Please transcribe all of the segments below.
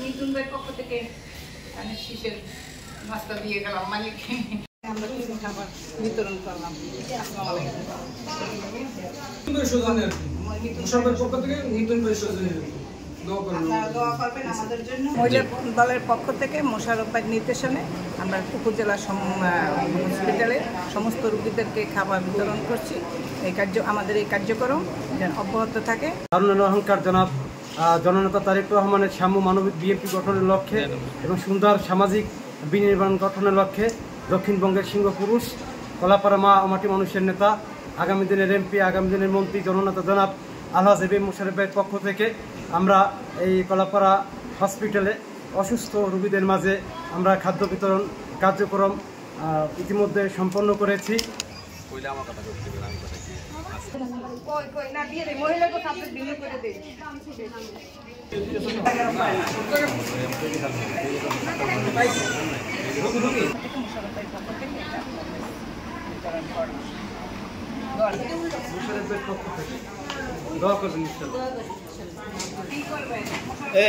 মিথুন ভাইয়ের পক্ষ থেকে শীষের নাস্তা দিয়ে গেলাম মালিককে আমরা কিছু খাবার বিতরণ করলাম। মহিলা দলের পক্ষ থেকে মোশাররফ ভাইয়ের নির্দেশনে আমরা উপজেলা হসপিটালে সমস্ত রোগীদেরকে খাবার বিতরণ করছি। আমাদের এই কার্যক্রম যেন অব্যাহত থাকে। অহংকার জনাব জননেতা তারেক রহমানের সাম্য মানবিক বিএনপি গঠনের লক্ষ্যে এবং সুন্দর সামাজিক বিনির্মাণ গঠনের লক্ষ্যে দক্ষিণবঙ্গের সিংহপুরুষ কলাপাড়া মা ও মাটি মানুষের নেতা, আগামী দিনের এমপি, আগামী দিনের মন্ত্রী জননেতা জনাব আলহাজ এ বি এম মোশাররফ ভাইয়ের পক্ষ থেকে আমরা এই কলাপাড়া হসপিটালে অসুস্থ রোগীদের মাঝে আমরা খাদ্য বিতরণ কার্যক্রম ইতিমধ্যে সম্পন্ন করেছি।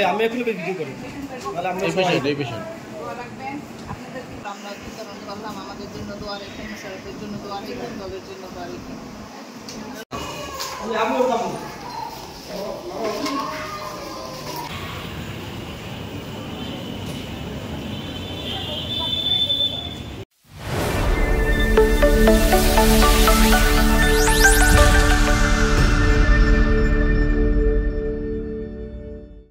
আমি এখন ভিডিও করি তাহলে আমরা বিতরণ করলাম। আমাদের জন্য দোয়া রেখেন, মোশাররফের জন্য দোয়া রেখেন, দলের জন্য দোয়া রেখেন।